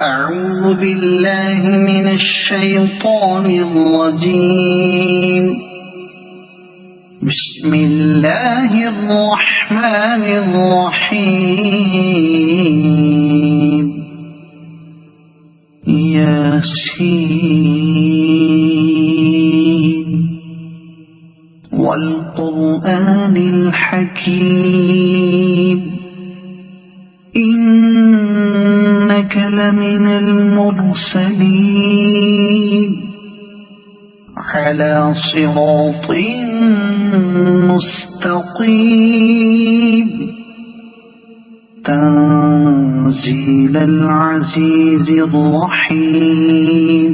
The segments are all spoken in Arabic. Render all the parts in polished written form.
أعوذ بالله من الشيطان الرجيم. بسم الله الرحمن الرحيم. ياسين والقرآن الحكيم إنك لمن المرسلين على صراط مستقيم تنزيل العزيز الرحيم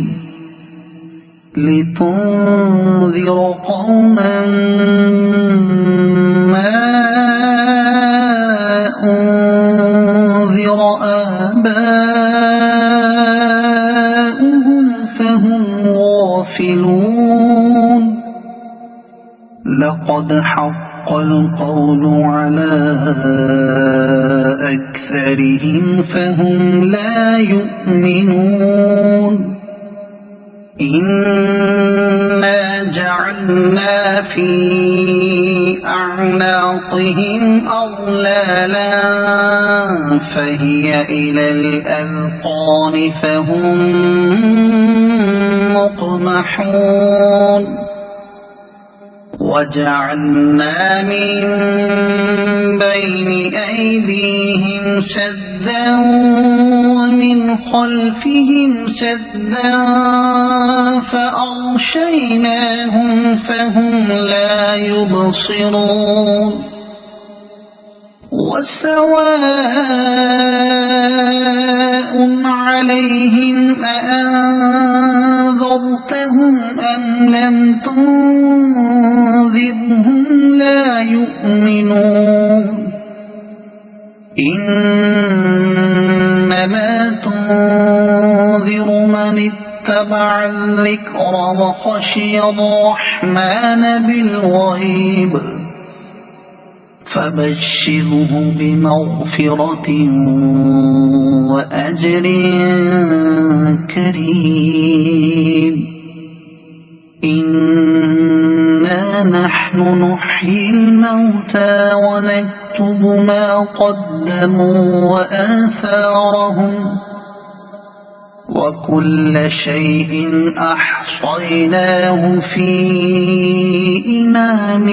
لتنذر قوما ما أنذر آباؤهم فهم غافلون. لقد حق القول على أكثرهم فهم لا يؤمنون. إنا جعلنا في أعناقهم أغلالا فهي إلى الأذقان فهم مقمحون. وجعلنا من بين أيديهم سدا ومن خلفهم سدا فأغشيناهم فهم لا يبصرون. وسواء عليهم أأنذرتهم أم لم تنذرهم لا يؤمنون. إنما تنذر من اتبع الذكر وخشي الرحمن بالغيب فبشره بمغفرة وأجر كريم. إنا نحن نحيي الموتى ونكتب ما قدموا وآثارهم وكل شيء أحصيناه في إمام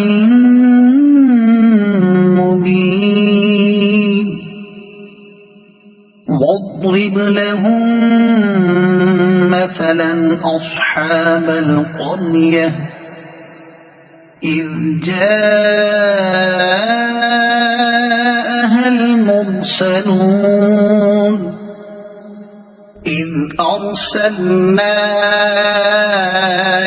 مبين. واضرب لهم مثلا أصحاب القرية إذ جاءها المرسلون إذ أرسلنا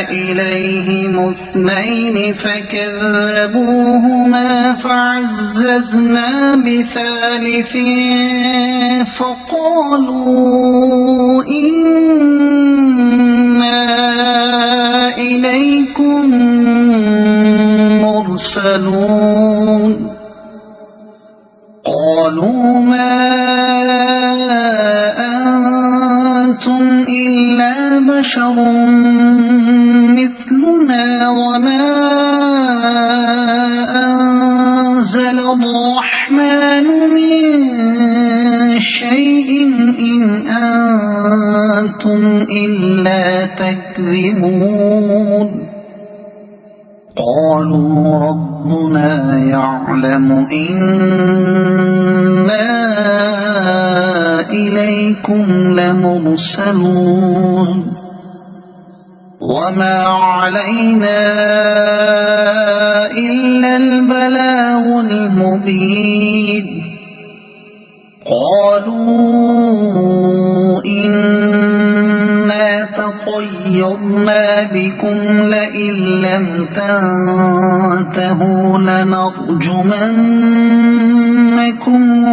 إليهم اثنين فكذبوهما فعززنا بثالث فقالوا إنا إليكم مرسلون. قالوا ما أنتم إلا بشر مثلنا وما أنزل الرحمن من شيء إن أنتم إلا تكذبون. قالوا ربنا يعلم إنا إليكم لمرسلون وما علينا إلا البلاغ المبين. قالوا إنا تطيرنا بكم لئن لم تنتهوا لنرجمنكم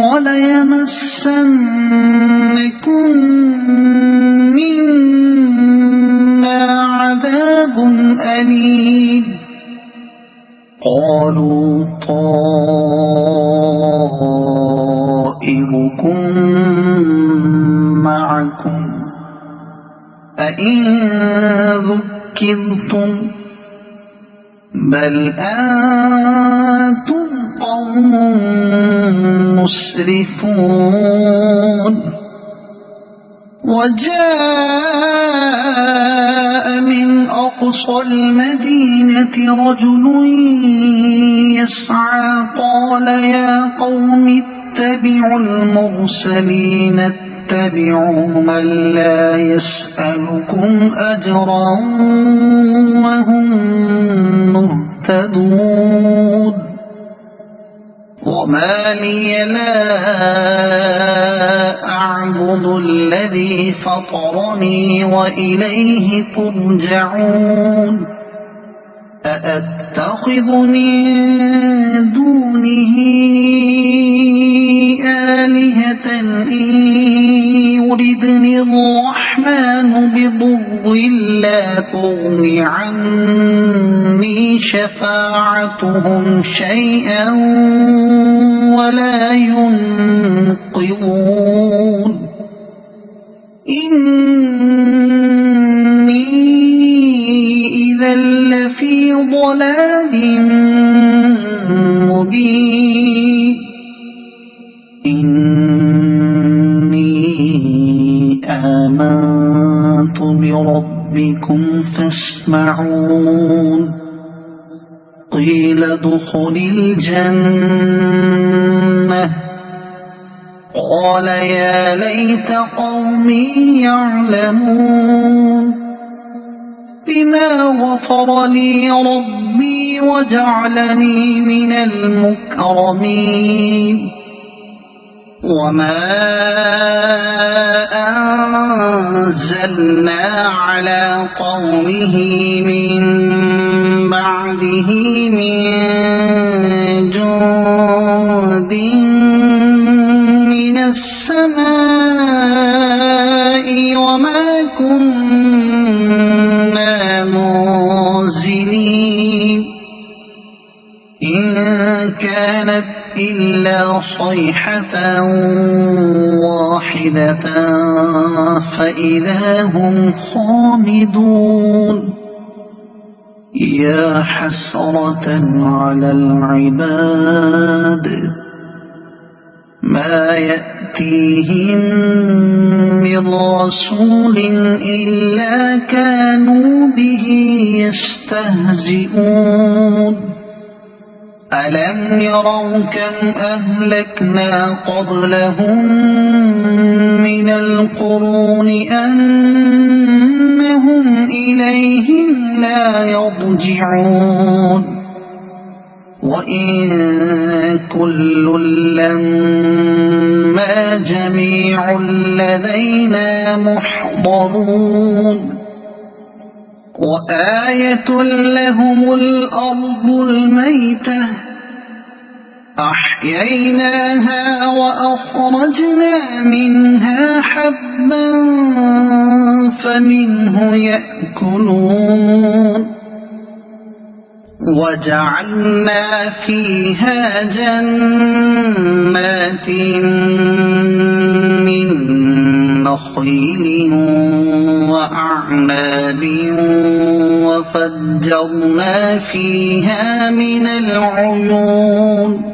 وليمسنكم منا عذاب أليم. قالوا طائركم معكم أئن ذكرتم بل أنتم قوم مسرفون وجاء من أقصى المدينة رجل يسعى قال يا قوم اتبعوا المرسلين اتبعوا من لا يسألكم أجرا وهم مهتدون وما لي لا أعبد الذي فطرني وإليه ترجعون أأتخذ من دونه آلهة إن يردني الرحمن بضر لا تغن عني شفاعتهم شيئا ولا ينقذون إني إذا لفي ضلال مبين إني آمنت بربكم فاسمعون قيل ادخل الجنة قال يا ليت قومي يعلمون بما غفر لي ربي وجعلني من المكرمين وما أنزلنا على قومه من بعده من جند من السماء وما كنا منزلين إن كانت إلا صيحة واحدة فإذا هم خامدون يا حسرة على العباد ما يأتيهم من رسول إلا كانوا به يستهزئون ألم يروا كم أهلكنا قبلهم من القرون أنهم إليهم لا يرجعون وإن كل لما جميع لدينا محضرون وآية لهم الأرض الميتة أحييناها وأخرجنا منها حبا فمنه يأكلون وجعلنا فيها جنات من نخيل وأعناب وفجرنا فيها من العيون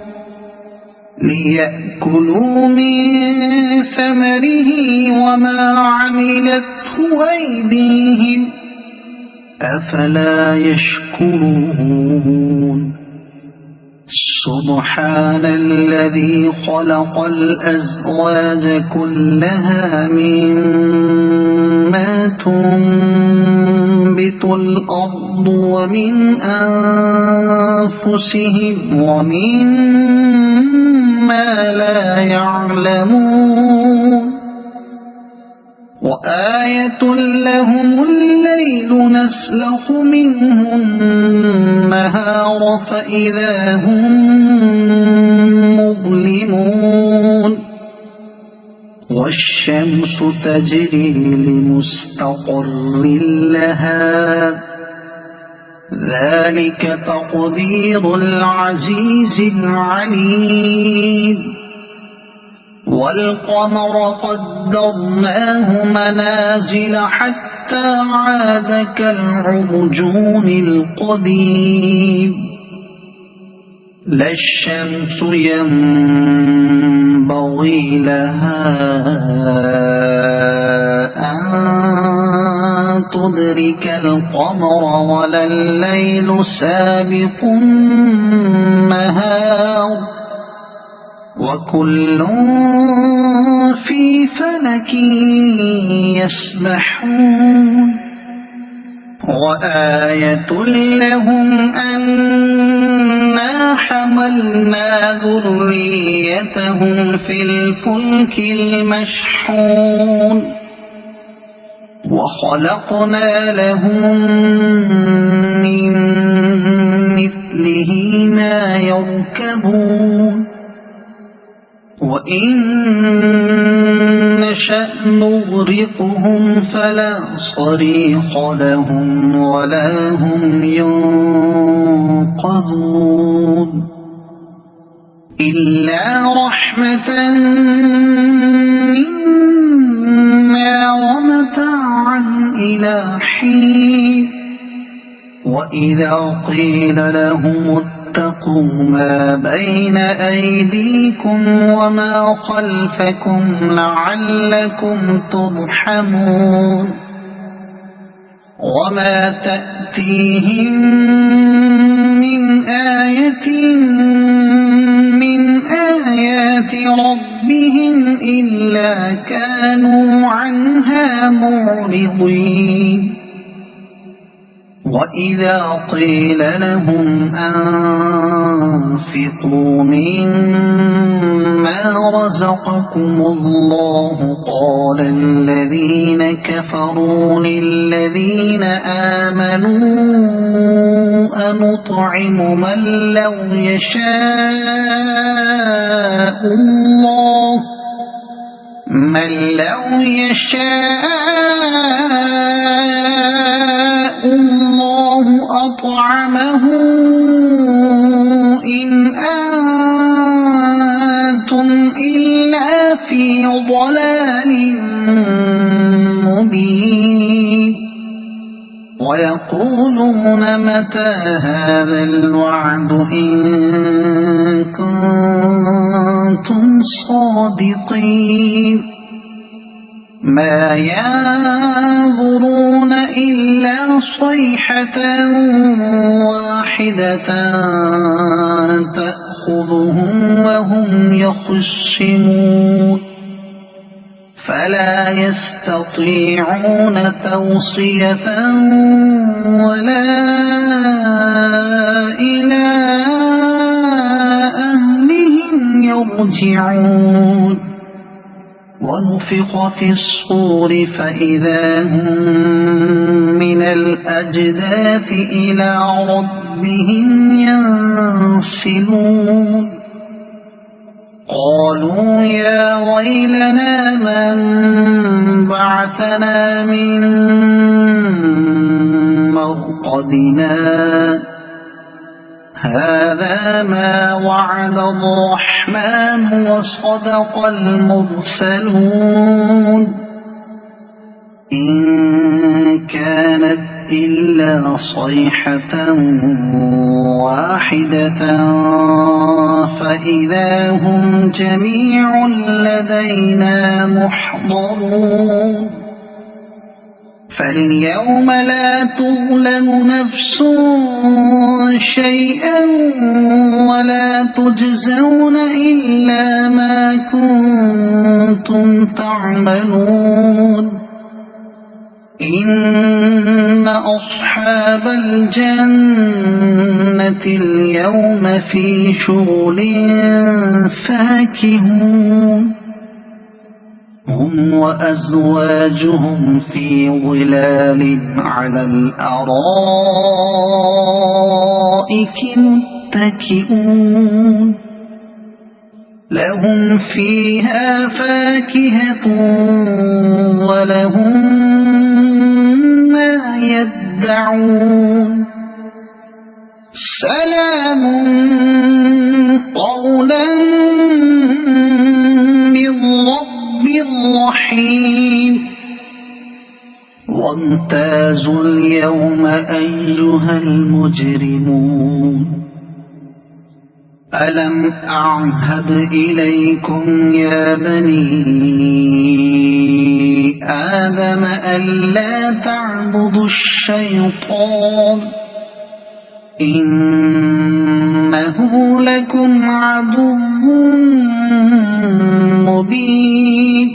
ليأكلوا من ثمره وما عملته أيديهم أفلا يشكرون سبحان الذي خلق الأزواج كلها مما تنبت الأرض ومن أنفسهم ومما لا يعلمون وآية لهم الليل نسلخ منه النهار فإذا هم مظلمون والشمس تجري لمستقر لها ذلك تقدير العزيز العليم والقمر قدرناه منازل حتى عاد كالعرجون القديم لا الشمس ينبغي لها أن تدرك القمر ولا الليل سابق النهار وكل في فلك يسبحون وآية لهم أنا حملنا ذريتهم في الفلك المشحون وخلقنا لهم من مثله ما يركبون وإن نشأ نغرقهم فلا صريخ لهم ولا هم ينقذون إلا رحمة منا ومتاعا إلى حين وإذا قيل لهم اتقوا ما بين أيديكم وما خلفكم لعلكم ترحمون وما تأتيهم من آية من آيات ربهم إلا كانوا عنها معرضين وإذا قيل لهم أنفقوا مما رزقكم الله قال الذين كفروا للذين آمنوا أنطعم من لو يشاء الله أطعمه إن أنتم إلا في ضلال مبين ويقولون متى هذا الوعد إن كنتم صادقين ما ينظرون إلا صيحة واحدة تأخذهم وهم يخصمون فلا يستطيعون توصية ولا إلى أهلهم يرجعون ونفخ في الصور فإذا هم من الأجداث إلى ربهم ينسلون قالوا يا ويلنا من بعثنا من مرقدنا هذا ما وعد الرحمن وصدق المرسلون إن كانت إلا صيحة واحدة فإذا هم جميع لدينا محضرون فاليوم لا تظلم نفس شيئا ولا تجزون إلا ما كنتم تعملون إن أصحاب الجنة اليوم في شغل فاكهون هم وأزواجهم في ظلال على الأرائك متكئون لهم فيها فاكهة ولهم ما يدعون سلام قولا من وامتازوا اليوم أيها المجرمون ألم أعهد إليكم يا بني آدم ألا تعبدوا الشيطان إنه لكم عدو مبين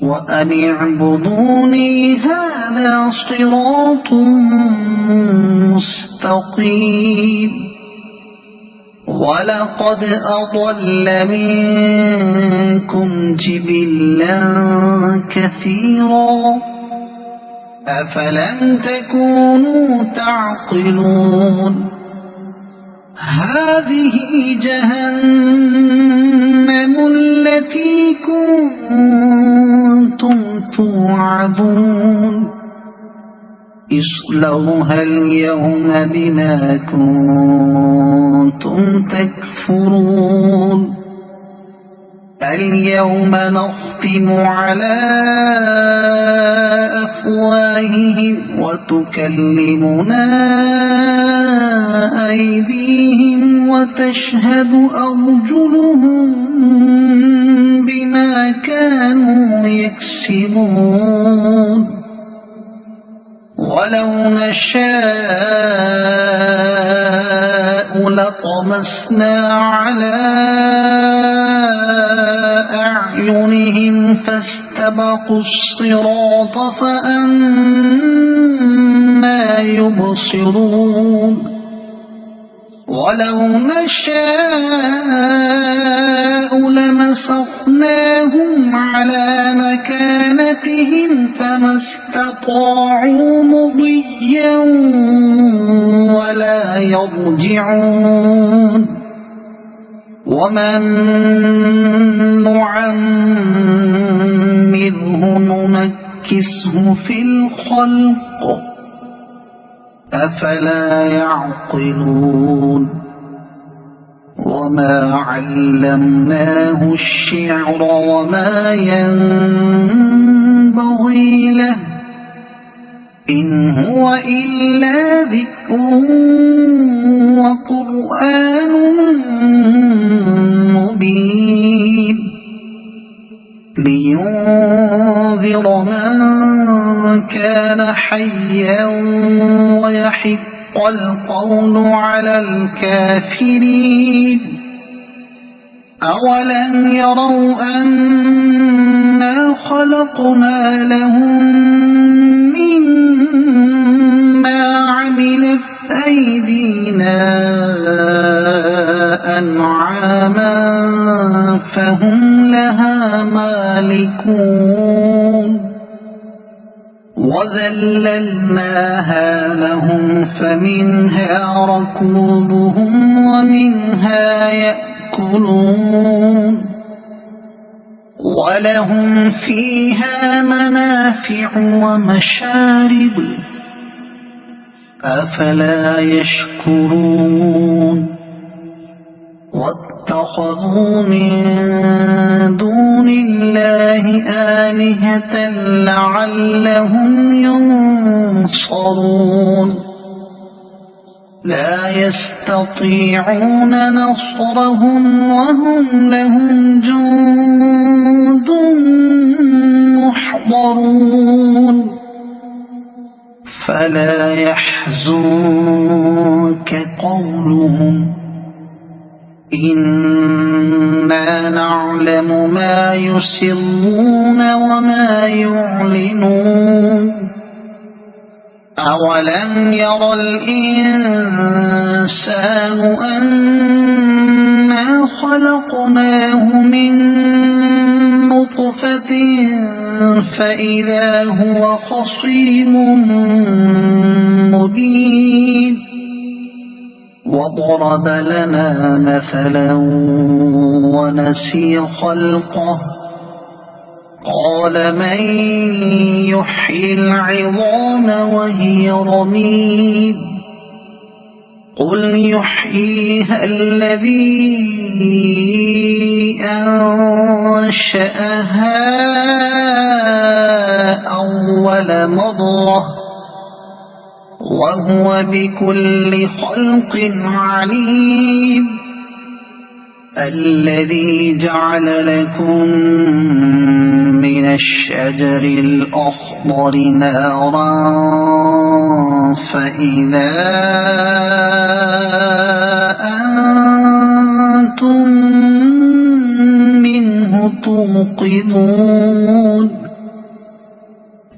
وأن اعبدوني هذا صراط مستقيم ولقد أضل منكم جبلا كثيرا أفلم تكونوا تعقلون هذه جهنم التي كنتم توعدون اصلوها اليوم بما كنتم تكفرون اليوم نختم على أفواههم وتكلمنا أيديهم وتشهد أرجلهم بما كانوا يكسبون ولو نشاء لطمسنا على أعينهم فاستبقوا الصراط فأنى يبصرون ولو نشاء لمسخناهم على مكانتهم فما استطاعوا مضيا ولا يرجعون ومن نعمره ننكسه في الخلق أفلا يعقلون وما علمناه الشعر وما ينبغي له إن هو إلا ذكر وقرآن مبين لينذر من كان حيا ويحق القول على الكافرين أولم يروا أنا خلقنا لهم مما عملت أيدينا أنعاما فهم لها مالكون وذللناها لهم فمنها ركوبهم ومنها يأكلون ولهم فيها منافع ومشارب أفلا يشكرون واتخذوا من دون الله آلهة لعلهم ينصرون لا يستطيعون نصرهم وهم لهم جند محضرون فلا يحزنك قولهم إنا نعلم ما يسرون وما يعلنون أولم ير الإنسان أنا خلقناه من نطفة فإذا هو خصيم مبين وضرب لنا مثلا ونسي خلقه قال من يحيي العظام وهي رميم قل يحييها الذي أنشأها أول أول مرة وهو بكل خلق عليم الذي جعل لكم من الشجر الأخضر نارا فإذا أنتم منه توقدون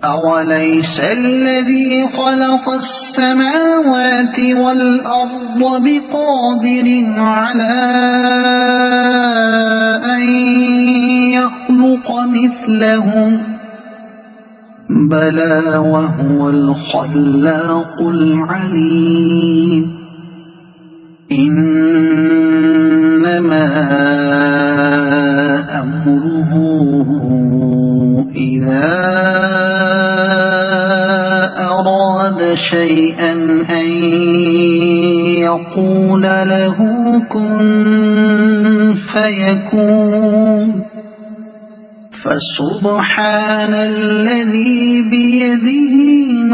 أوليس الذي خلق السماوات والأرض بقادر على أن يخلق مثلهم بلى وهو الخلاق العليم إنما أمره إذا أراد شيئا أن يقول له كن فيكون فسبحان الذي بيده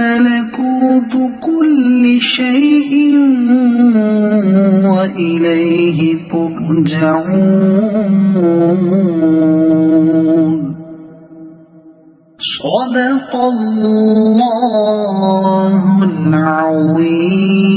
ملكوت كل شيء وإليه ترجعون صدق الله العظيم.